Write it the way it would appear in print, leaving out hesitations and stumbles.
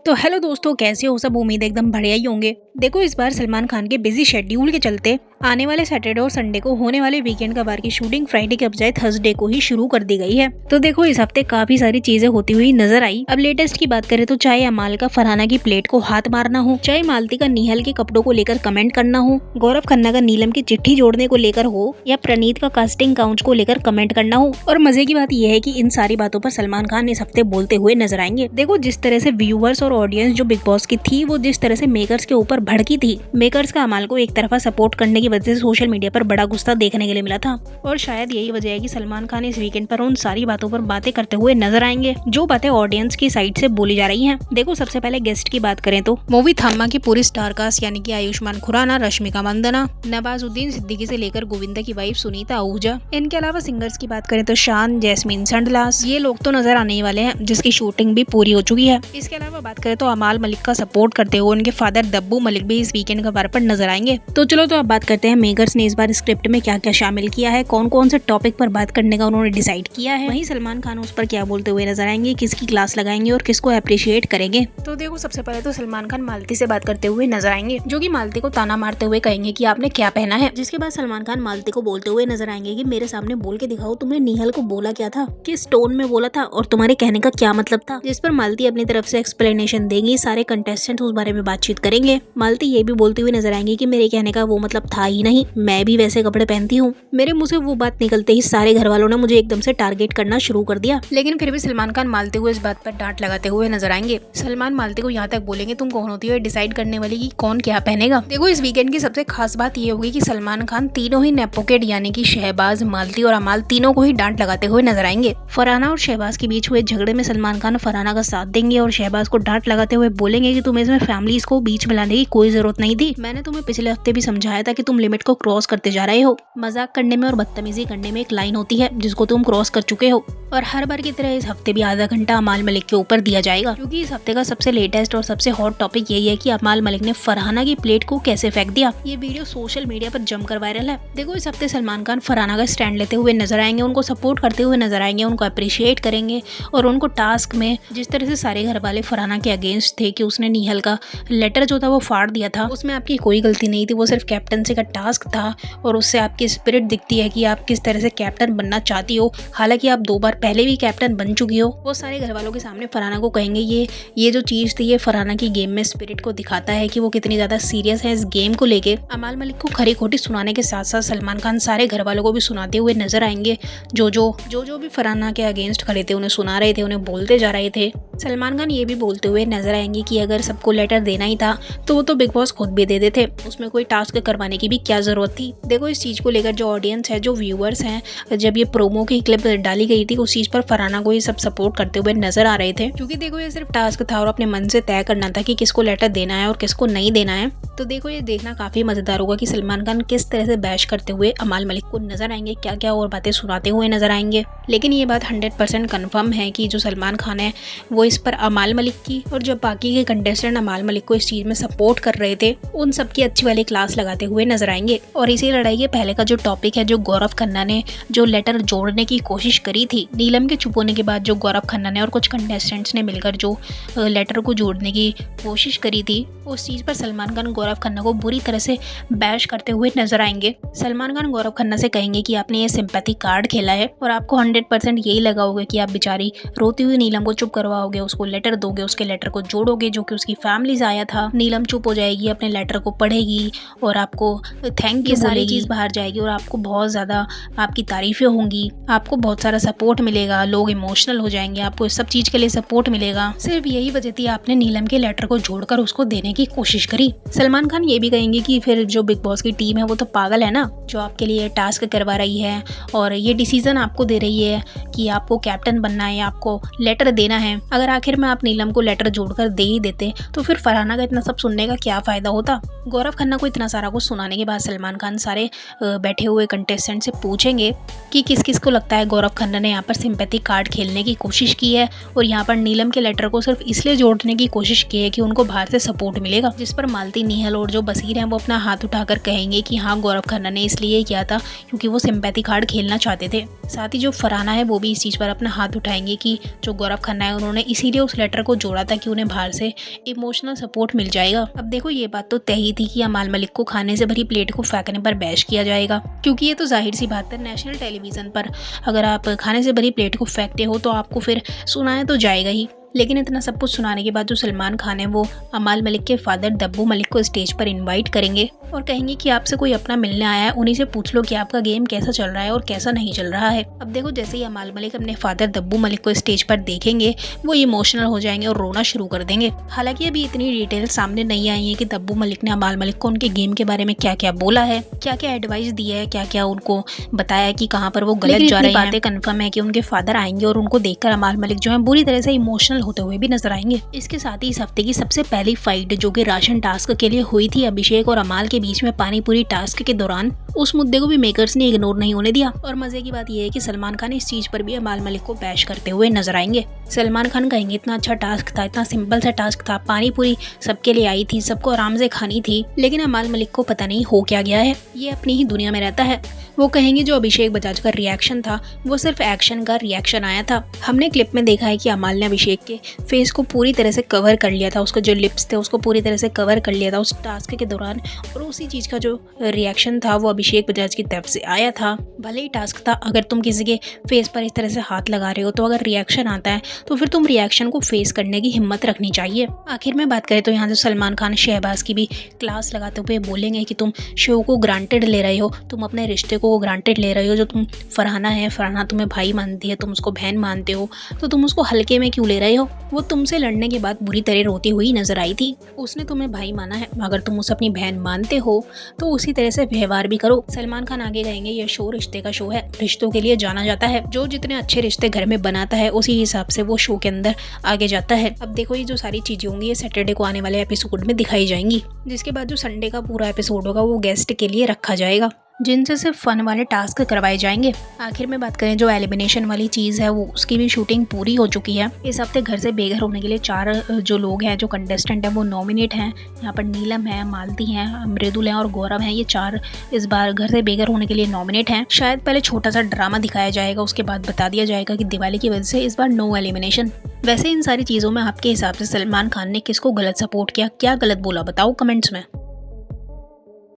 तो हेलो दोस्तों, कैसे हो सब। उम्मीद है एकदम बढ़िया ही होंगे। देखो, इस बार सलमान खान के बिजी शेड्यूल के चलते आने वाले सैटरडे और संडे को होने वाले वीकेंड का वार की शूटिंग फ्राइडे के बजाय थर्सडे को ही शुरू कर दी गई है। तो देखो, इस हफ्ते काफी सारी चीजें होती हुई नजर आई। अब लेटेस्ट की बात करें तो चाहे अमाल का फरहाना की प्लेट को हाथ मारना हो, चाहे मालती का निहल के कपड़ों को लेकर कमेंट करना हो, गौरव खन्ना का नीलम की चिट्ठी जोड़ने को लेकर हो, या प्रणीत का कास्टिंग काउंट को लेकर कमेंट करना हो। और मजे की बात यह है कि इन सारी बातों पर सलमान खान इस हफ्ते बोलते हुए नजर आएंगे। देखो, जिस तरह से व्यूअर्स और ऑडियंस जो बिग बॉस की थी, वो जिस तरह से मेकर्स के ऊपर भड़की थी, मेकर्स का अमाल को एक तरफा सपोर्ट करने की वजह से सोशल मीडिया पर बड़ा गुस्सा देखने के लिए मिला था। और शायद यही वजह है कि सलमान खान इस वीकेंड पर उन सारी बातों पर बातें करते हुए नजर आएंगे जो बातें ऑडियंस की साइड से बोली जा रही हैं। देखो, सबसे पहले गेस्ट की बात करें तो मूवी थामा की पूरी स्टार कास्ट यानी कि आयुष्मान खुराना, रश्मिका मंदाना, नवाजुद्दीन सिद्दीकी से लेकर गोविंदा की वाइफ सुनीता आहूजा। इनके अलावा सिंगर्स की बात करें तो शान, जैस्मीन संडलास, ये लोग तो नजर आने वाले हैं जिसकी शूटिंग भी पूरी हो चुकी है। इसके अलावा बात करें तो अमाल मलिक का सपोर्ट करते हुए उनके फादर दब्बू मलिक भी इस वीकेंड का वार पर नजर आएंगे। तो चलो, तो अब बात करते हैं मेकर्स ने इस बार स्क्रिप्ट में क्या क्या शामिल किया है, कौन कौन से टॉपिक पर बात करने का उन्होंने डिसाइड किया है, वहीं सलमान खान उस पर क्या बोलते हुए नजर आएंगे, किसकी क्लास लगाएंगे और किसको अप्रिशिएट करेंगे। तो देखो, सबसे पहले तो सलमान खान मालती से बात करते हुए नजर आएंगे, जो कि मालती को ताना मारते हुए कहेंगे कि आपने क्या पहना है। जिसके बाद सलमान खान मालती को बोलते हुए नजर आएंगे कि मेरे सामने बोल के दिखाओ, तुमने निहल को बोला क्या था, किस टोन में बोला था और तुम्हारे कहने का क्या मतलब था। जिस पर मालती अपनी तरफ से एक्सप्लेनेशन देंगी, सारे कंटेस्टेंट उस बारे में बातचीत करेंगे। मालती ये भी बोलती हुई नजर आएंगी कि मेरे कहने का वो मतलब था ही नहीं, मैं भी वैसे कपड़े पहनती हूँ। मेरे मुंह से वो बात निकलते ही सारे घर वालों ने मुझे एकदम से टारगेट करना शुरू कर दिया। लेकिन फिर भी सलमान खान मालती को इस बात पर डांट लगाते हुए नजर आएंगे। सलमान मालती को यहाँ तक बोलेंगे, तुम कौन होती हो डिसाइड करने वाली कि कौन क्या पहनेगा। देखो, इस वीकेंड की सबसे खास बात ये होगी कि सलमान खान तीनों ही नेपोकेट यानी कि शहबाज, मालती और अमाल तीनों को ही डांट लगाते हुए नजर आएंगे। फरहाना और शहबाज के बीच हुए झगड़े में सलमान खान फरहाना का साथ देंगे और शहबाज को डांट लगाते हुए बोलेंगे कि तुम्हें इसमें फैमिलीज को बीच में लाने की कोई जरूरत नहीं थी। मैंने तुम्हें पिछले हफ्ते भी समझाया था कि तुम लिमिट को क्रॉस करते जा रहे हो। मजाक करने में और बदतमीजी करने में एक लाइन होती है जिसको तुम क्रॉस कर चुके हो। और हर बार की तरह इस हफ्ते भी आधा घंटा अमाल मलिक के ऊपर दिया जाएगा, क्योंकि इस हफ्ते का सबसे लेटेस्ट और सबसे हॉट टॉपिक यही है कि अमाल मलिक ने फरहाना की प्लेट को कैसे फेंक दिया। ये वीडियो सोशल मीडिया पर जमकर वायरल है। देखो, इस हफ्ते सलमान खान फरहाना का स्टैंड लेते हुए नजर आएंगे, उनको सपोर्ट करते हुए नजर आएंगे, उनको अप्रिशिएट करेंगे और उनको टास्क में जिस तरह से सारे घर वाले फरहाना के अगेंस्ट थे कि उसने निहल का लेटर जो था वो फाड़ दिया था, उसमें आपकी कोई गलती नहीं थी, वो सिर्फ कैप्टनसी का टास्क था और उससे आपकी स्पिरिट दिखती है कि आप किस तरह से कैप्टन बनना चाहती हो। हालांकि आप 2 बार पहले भी कैप्टन बन चुकी हो। वो सारे घर वालों के सामने फरहाना को कहेंगे ये जो चीज थी, ये फरहाना की गेम में स्पिरिट को दिखाता है कि वो कितनी ज्यादा सीरियस है इस गेम को लेके। अमाल मलिक को खरी खोटी सुनाने के साथ साथ सलमान खान सारे घर वालों को भी सुनाते हुए नजर आएंगे। जो भी फरहाना के अगेंस्ट खड़े थे उन्हें सुना रहे थे, उन्हें बोलते जा रहे थे। सलमान खान ये भी बोलते हुए नजर आएंगे कि अगर सबको लेटर देना ही था तो वो तो बिग बॉस खुद भी दे देते, उसमें कोई टास्क करवाने की भी क्या जरूरत थी। देखो, इस चीज को लेकर जो ऑडियंस है, जो व्यूअर्स हैं, जब ये प्रोमो की क्लिप डाली गई थी उस चीज पर फरहाना को ये सब सपोर्ट करते हुए नजर आ रहे थे, क्योंकि देखो ये सिर्फ टास्क था और अपने मन से तय करना था कि किसको लेटर देना है और किसको नहीं देना है। तो देखो, ये देखना काफी मजेदार होगा कि सलमान खान किस तरह से बैश करते हुए अमाल मलिक को नजर आएंगे, क्या क्या और बातें सुनाते हुए नजर आएंगे। लेकिन ये बात 100% कन्फर्म है कि जो सलमान खान है वो इस पर अमाल मलिक की और जो बाकी के कंटेस्टेंट अमाल मलिक को इस चीज में सपोर्ट कर रहे थे उन सबकी अच्छी वाली क्लास लगाते हुए नजर आएंगे। और इसी लड़ाई के पहले का जो टॉपिक है, जो गौरव खन्ना ने जो लेटर जोड़ने की कोशिश करी थी नीलम के चुप होने के बाद, जो गौरव खन्ना ने और कुछ कंटेस्टेंट्स ने मिलकर जो लेटर को जोड़ने की कोशिश करी थी, उस चीज पर सलमान खान गौरव खन्ना को बुरी तरह से बैश करते हुए नजर आएंगे। सलमान खान गौरव खन्ना से कहेंगे कि आपने ये सिंपैथी कार्ड खेला है और आपको 100% यही लगा होगा कि आप बेचारी रोती हुई नीलम को चुप करवाओगे, उसको लेटर दोगे, उसके लेटर को जोड़ोगे जो कि उसकी फैमिली से आया था। नीलम चुप हो जाएगी, अपने लेटर को पढ़ेगी और आपको थैंक यू सारी चीज बाहर जाएगी और आपको बहुत ज्यादा आपकी तारीफें होंगी, आपको बहुत सारा सपोर्ट मिलेगा, लोग इमोशनल हो जाएंगे, आपको इस सब चीज के लिए सपोर्ट मिलेगा। सिर्फ यही वजह थी आपने नीलम के लेटर को जोड़कर उसको देने की कोशिश करी। सलमान खान ये भी कहेंगे कि फिर जो बिग बॉस की टीम है वो तो पागल है ना, जो आपके लिए टास्क करवा रही है और ये डिसीजन आपको दे रही है कि आपको कैप्टन बनना है, आपको लेटर देना है। अगर आखिर में आप नीलम को लेटर जोड़कर दे ही देते तो फिर फरहाना का इतना सब सुनने का क्या फायदा होता। गौरव खन्ना को इतना सारा कुछ सुनाने की के बाद सलमान खान सारे बैठे हुए कंटेस्टेंट से पूछेंगे कि किस किस को लगता है गौरव खन्ना ने यहाँ पर सिंपैथी कार्ड खेलने की कोशिश की है और यहाँ पर नीलम के लेटर को सिर्फ इसलिए जोड़ने की कोशिश की है कि उनको बाहर से सपोर्ट मिलेगा। जिस पर मालती, निहल और जो बसीर हैं वो अपना हाथ उठाकर कहेंगे कि हाँ, गौरव खन्ना ने इसलिए किया था क्योंकि वो सिंपैथी कार्ड खेलना चाहते थे। साथ ही जो फरहाना है वो भी इस चीज़ पर अपना हाथ उठाएंगे कि जो गौरव खन्ना है उन्होंने इसीलिए उस लेटर को जोड़ा था कि उन्हें बाहर से इमोशनल सपोर्ट मिल जाएगा। अब देखो, ये बात तो तय ही थी कि अमाल मलिक को खाने से भरी प्लेट को फेंकने पर बैश किया जाएगा, क्योंकि ये तो जाहिर सी बात है, नेशनल टेलीविजन पर अगर आप खाने से भरी प्लेट को फेंकते हो तो आपको फिर सुनाया तो जाएगा ही। लेकिन इतना सब कुछ सुनाने के बाद जो सलमान खान है वो अमाल मलिक के फादर दब्बू मलिक को स्टेज पर इनवाइट करेंगे और कहेंगे कि आपसे कोई अपना मिलने आया है, उन्हीं से पूछ लो कि आपका गेम कैसा चल रहा है और कैसा नहीं चल रहा है। अब देखो, जैसे ही अमाल मलिक अपने फादर दब्बू मलिक को स्टेज पर देखेंगे वो इमोशनल हो जाएंगे और रोना शुरू कर देंगे। हालांकि अभी इतनी डिटेल सामने नहीं आई है कि दब्बू मलिक ने अमाल मलिक को उनके गेम के बारे में क्या क्या बोला है, क्या क्या एडवाइस दी है, क्या क्या उनको बताया है कि कहाँ पर वो गलत जा रहे हैं। बातें कन्फर्म है कि उनके फादर आएंगे और उनको देखकर अमाल मलिक जो है बुरी तरह से इमोशनल होते हुए भी नजर आएंगे। इसके साथ ही इस हफ्ते की सबसे पहली फाइट जो कि राशन टास्क के लिए हुई थी अभिषेक और अमाल के बीच में पानी पूरी टास्क के दौरान, उस मुद्दे को भी मेकर्स ने इग्नोर नहीं होने दिया। और मजे की बात यह है कि सलमान खान इस चीज पर भी अमाल मलिक को बैश करते हुए नजर आएंगे। सलमान खान कहेंगे इतना अच्छा टास्क था, इतना सिंपल सा टास्क था, पानी पूरी सबके लिए आई थी, सबको आराम से खानी थी, लेकिन अमाल मलिक को पता नहीं हो क्या गया है, ये अपनी ही दुनिया में रहता है। वो कहेंगे जो अभिषेक बजाज का रिएक्शन था वो सिर्फ एक्शन का रिएक्शन आया था। हमने क्लिप में देखा है कि अमाल ने अभिषेक के फेस को पूरी तरह से कवर कर लिया था, उसके जो लिप्स थे उसको पूरी तरह से कवर कर लिया था उस टास्क के दौरान, और उसी चीज का जो रिएक्शन था वो अभिषेक बजाज की तरफ से आया था। भले ही टास्क था, अगर तुम किसी के फेस पर इस तरह से हाथ लगा रहे हो तो अगर रिएक्शन आता है तो फिर तुम रिएक्शन को फेस करने की हिम्मत रखनी चाहिए। आखिर में बात करें तो यहाँ से सलमान खान शहबाज की भी क्लास लगाते हुए बोलेंगे कि तुम शो को ग्रांटेड ले रहे हो, तुम अपने रिश्ते को ग्रांटेड ले रहे हो। जो तुम फरहाना है, फरहाना तुम्हें भाई मानती है, तुम उसको बहन मानते हो, तो तुम उसको हल्के में क्यों ले रहे हो। वो तुमसे लड़ने के बाद बुरी तरह रोती हुई नजर आई थी। उसने तुम्हें भाई माना है, अगर तुम उसे अपनी बहन मानते हो तो उसी तरह से व्यवहार भी करो। सलमान खान आगे कहेंगे ये शो रिश्ते का शो है, रिश्तों के लिए जाना जाता है, जो जितने अच्छे रिश्ते घर में बनाता है उसी हिसाब से वो शो के अंदर आगे जाता है। अब देखो, ये जो सारी चीजें होंगी ये सैटरडे को आने वाले एपिसोड में दिखाई जाएंगी, जिसके बाद जो संडे का पूरा एपिसोड होगा वो गेस्ट के लिए रखा जाएगा, जिनसे सिर्फ फन वाले टास्क करवाए जाएंगे। आखिर में बात करें जो एलिमिनेशन वाली चीज़ है वो उसकी भी शूटिंग पूरी हो चुकी है। इस हफ्ते घर से बेघर होने के लिए 4 जो लोग हैं, जो कंटेस्टेंट हैं वो नॉमिनेट हैं। यहाँ पर नीलम है, मालती हैं, मृदुल हैं और गौरव हैं। ये 4 इस बार घर से बेघर होने के लिए नॉमिनेट हैं। शायद पहले छोटा सा ड्रामा दिखाया जाएगा, उसके बाद बता दिया जाएगा कि दिवाली की वजह से इस बार नो एलिमिनेशन। वैसे इन सारी चीज़ों में आपके हिसाब से सलमान खान ने किसको गलत सपोर्ट किया, क्या गलत बोला, बताओ कमेंट्स में।